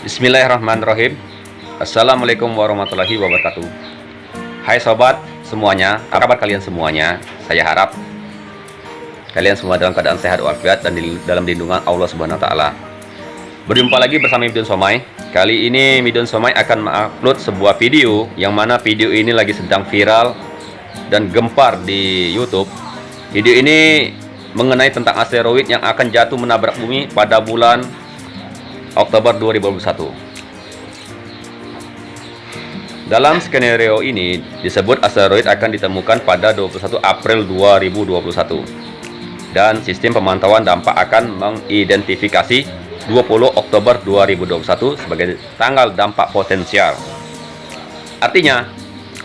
Bismillahirrahmanirrahim. Assalamualaikum warahmatullahi wabarakatuh. Hai sobat semuanya, apa kabar kalian semuanya? Saya harap kalian semua dalam keadaan sehat walafiat dan dalam lindungan Allah Subhanahu wa taala. Berjumpa lagi bersama Midun Somai. Kali ini Midun Somai akan mengupload sebuah video yang mana video ini lagi sedang viral dan gempar di YouTube. Video ini mengenai tentang asteroid yang akan jatuh menabrak bumi pada bulan Oktober 2021. Dalam skenario ini disebut asteroid akan ditemukan pada 21 April 2021 dan sistem pemantauan dampak akan mengidentifikasi 20 Oktober 2021 sebagai tanggal dampak potensial. Artinya,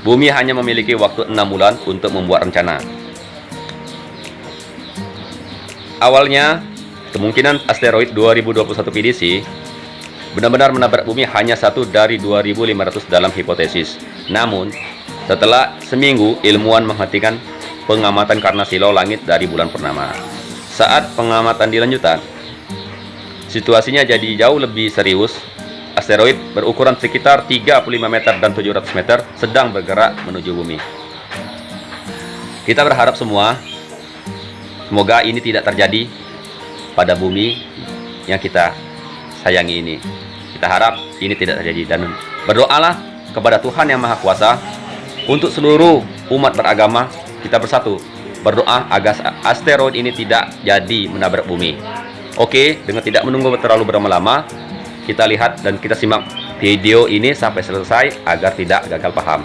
bumi hanya memiliki waktu 6 bulan untuk membuat rencana. Awalnya, kemungkinan asteroid 2021 PDC benar-benar menabrak bumi hanya satu dari 2.500 dalam hipotesis. Namun, setelah seminggu, ilmuwan menghentikan pengamatan karena silau langit dari bulan purnama. Saat pengamatan dilanjutkan, situasinya jadi jauh lebih serius. Asteroid berukuran sekitar 35 meter dan 700 meter sedang bergerak menuju bumi. Kita berharap semoga ini tidak terjadi pada bumi yang kita sayangi ini. Kita harap ini tidak terjadi dan berdoalah kepada Tuhan yang Maha Kuasa untuk seluruh umat beragama. Kita bersatu berdoa agar asteroid ini tidak jadi menabrak bumi. Oke, dengan tidak menunggu terlalu berlama-lama, kita lihat dan kita simak video ini sampai selesai agar tidak gagal paham.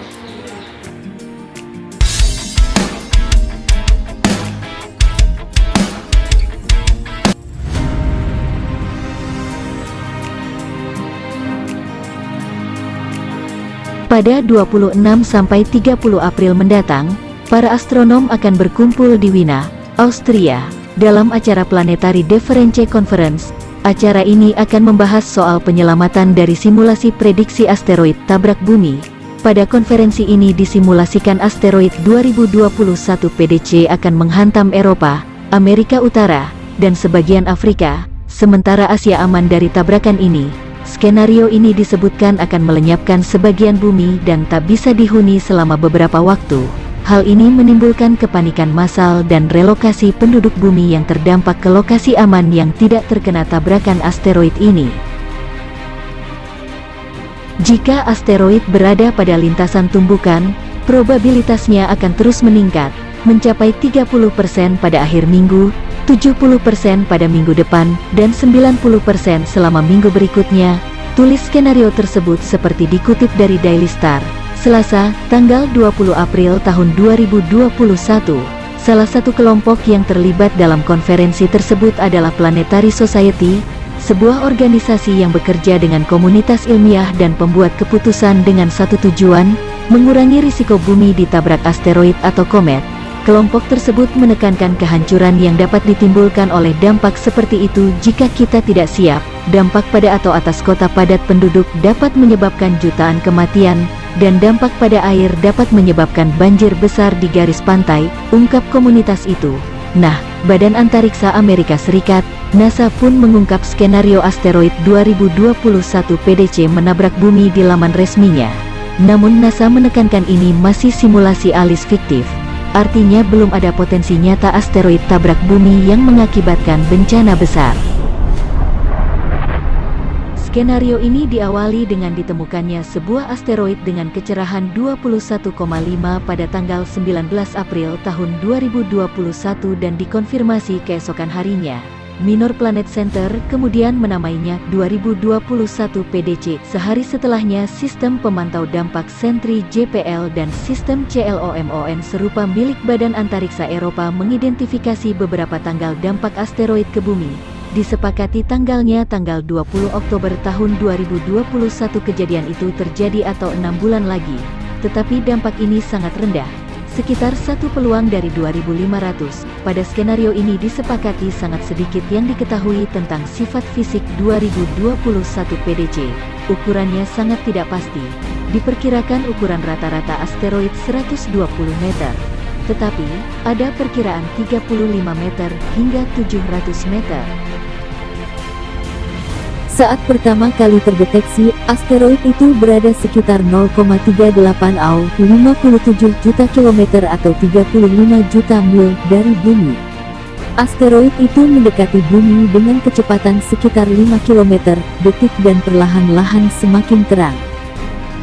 Pada 26-30 April mendatang, para astronom akan berkumpul di Wina, Austria, dalam acara Planetary Difference Conference. Acara ini akan membahas soal penyelamatan dari simulasi prediksi asteroid tabrak bumi. Pada konferensi ini disimulasikan asteroid 2021 PDC akan menghantam Eropa, Amerika Utara, dan sebagian Afrika, sementara Asia aman dari tabrakan ini. Skenario ini disebutkan akan melenyapkan sebagian bumi dan tak bisa dihuni selama beberapa waktu. Hal ini menimbulkan kepanikan massal dan relokasi penduduk bumi yang terdampak ke lokasi aman yang tidak terkena tabrakan asteroid ini. Jika asteroid berada pada lintasan tumbukan, probabilitasnya akan terus meningkat, mencapai 30% pada akhir minggu, 70% pada minggu depan, dan 90% selama minggu berikutnya. Tulis skenario tersebut seperti dikutip dari Daily Star, Selasa, tanggal 20 April tahun 2021. Salah satu kelompok yang terlibat dalam konferensi tersebut adalah Planetary Society, sebuah organisasi yang bekerja dengan komunitas ilmiah dan pembuat keputusan dengan satu tujuan, mengurangi risiko bumi ditabrak asteroid atau komet. Kelompok tersebut menekankan kehancuran yang dapat ditimbulkan oleh dampak seperti itu jika kita tidak siap. Dampak pada atau atas kota padat penduduk dapat menyebabkan jutaan kematian, dan dampak pada air dapat menyebabkan banjir besar di garis pantai, ungkap komunitas itu. Nah, Badan Antariksa Amerika Serikat, NASA pun mengungkap skenario asteroid 2021 PDC menabrak bumi di laman resminya. Namun NASA menekankan ini masih simulasi alias fiktif. Artinya belum ada potensi nyata asteroid tabrak bumi yang mengakibatkan bencana besar. Skenario ini diawali dengan ditemukannya sebuah asteroid dengan kecerahan 21,5 pada tanggal 19 April tahun 2021 dan dikonfirmasi keesokan harinya. Minor Planet Center kemudian menamainya 2021 PDC. Sehari setelahnya, sistem pemantau dampak Sentry JPL dan sistem CLOMON serupa milik Badan Antariksa Eropa mengidentifikasi beberapa tanggal dampak asteroid ke bumi. Disepakati tanggalnya tanggal 20 Oktober tahun 2021. Kejadian itu terjadi atau 6 bulan lagi. Tetapi dampak ini sangat rendah, sekitar 1 peluang dari 2.500. Pada skenario ini disepakati sangat sedikit yang diketahui tentang sifat fisik 2021 PDC. Ukurannya sangat tidak pasti. Diperkirakan ukuran rata-rata asteroid 120 meter. Tetapi, ada perkiraan 35 meter hingga 700 meter. Saat pertama kali terdeteksi, asteroid itu berada sekitar 0,38 AU 57 juta kilometer atau 35 juta mil dari bumi. Asteroid itu mendekati bumi dengan kecepatan sekitar 5 km detik dan perlahan-lahan semakin terang.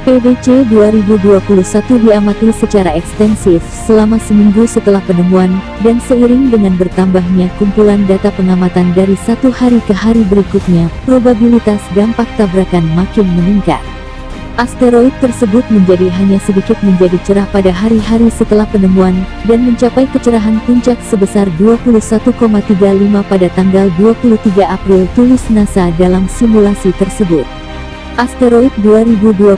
PDC 2021 diamati secara ekstensif selama seminggu setelah penemuan, dan seiring dengan bertambahnya kumpulan data pengamatan dari satu hari ke hari berikutnya, probabilitas dampak tabrakan makin meningkat. Asteroid tersebut hanya sedikit menjadi cerah pada hari-hari setelah penemuan, dan mencapai kecerahan puncak sebesar 21,35 pada tanggal 23 April, tulis NASA dalam simulasi tersebut. Asteroid 2021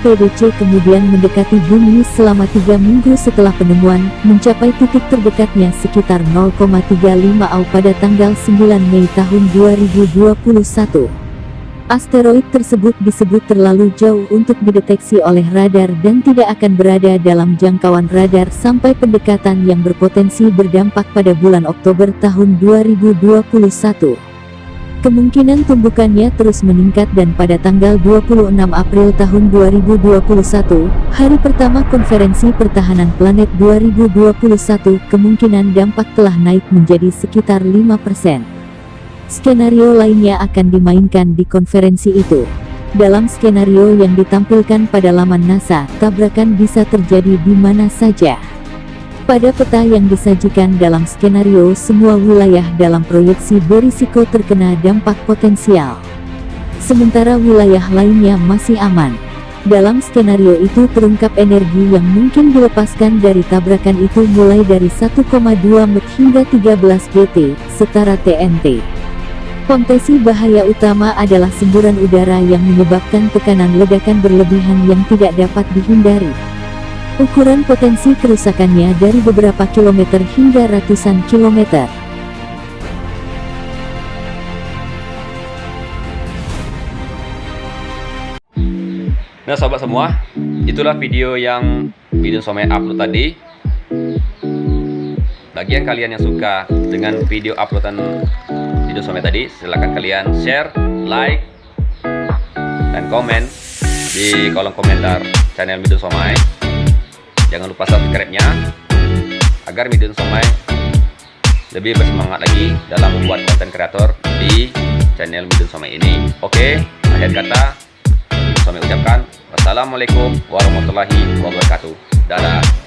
PDC kemudian mendekati bumi selama 3 minggu setelah penemuan, mencapai titik terdekatnya sekitar 0,35 AU pada tanggal 9 Mei tahun 2021. Asteroid tersebut disebut terlalu jauh untuk dideteksi oleh radar dan tidak akan berada dalam jangkauan radar sampai pendekatan yang berpotensi berdampak pada bulan Oktober tahun 2021. Kemungkinan tumbukannya terus meningkat dan pada tanggal 26 April tahun 2021, hari pertama konferensi pertahanan planet 2021, kemungkinan dampak telah naik menjadi sekitar 5%. Skenario lainnya akan dimainkan di konferensi itu. Dalam skenario yang ditampilkan pada laman NASA, tabrakan bisa terjadi di mana saja. Pada peta yang disajikan dalam skenario, semua wilayah dalam proyeksi berisiko terkena dampak potensial. Sementara wilayah lainnya masih aman. Dalam skenario itu terungkap energi yang mungkin dilepaskan dari tabrakan itu mulai dari 1,2 Mt hingga 13 GT, setara TNT. Potensi bahaya utama adalah semburan udara yang menyebabkan tekanan ledakan berlebihan yang tidak dapat dihindari. Ukuran potensi kerusakannya dari beberapa kilometer hingga ratusan kilometer. Nah sobat semua, itulah video yang Midun Somai upload tadi. Bagi yang kalian yang suka dengan video uploadan Midun Somai tadi, silahkan kalian share, like, dan komen di kolom komentar channel Midun Somai. Jangan lupa subscribe-nya agar Midun Somai lebih bersemangat lagi dalam membuat konten kreator di channel Midun Somai ini. Oke, akhir kata Midun Somai ucapkan wassalamualaikum warahmatullahi wabarakatuh. Dadah.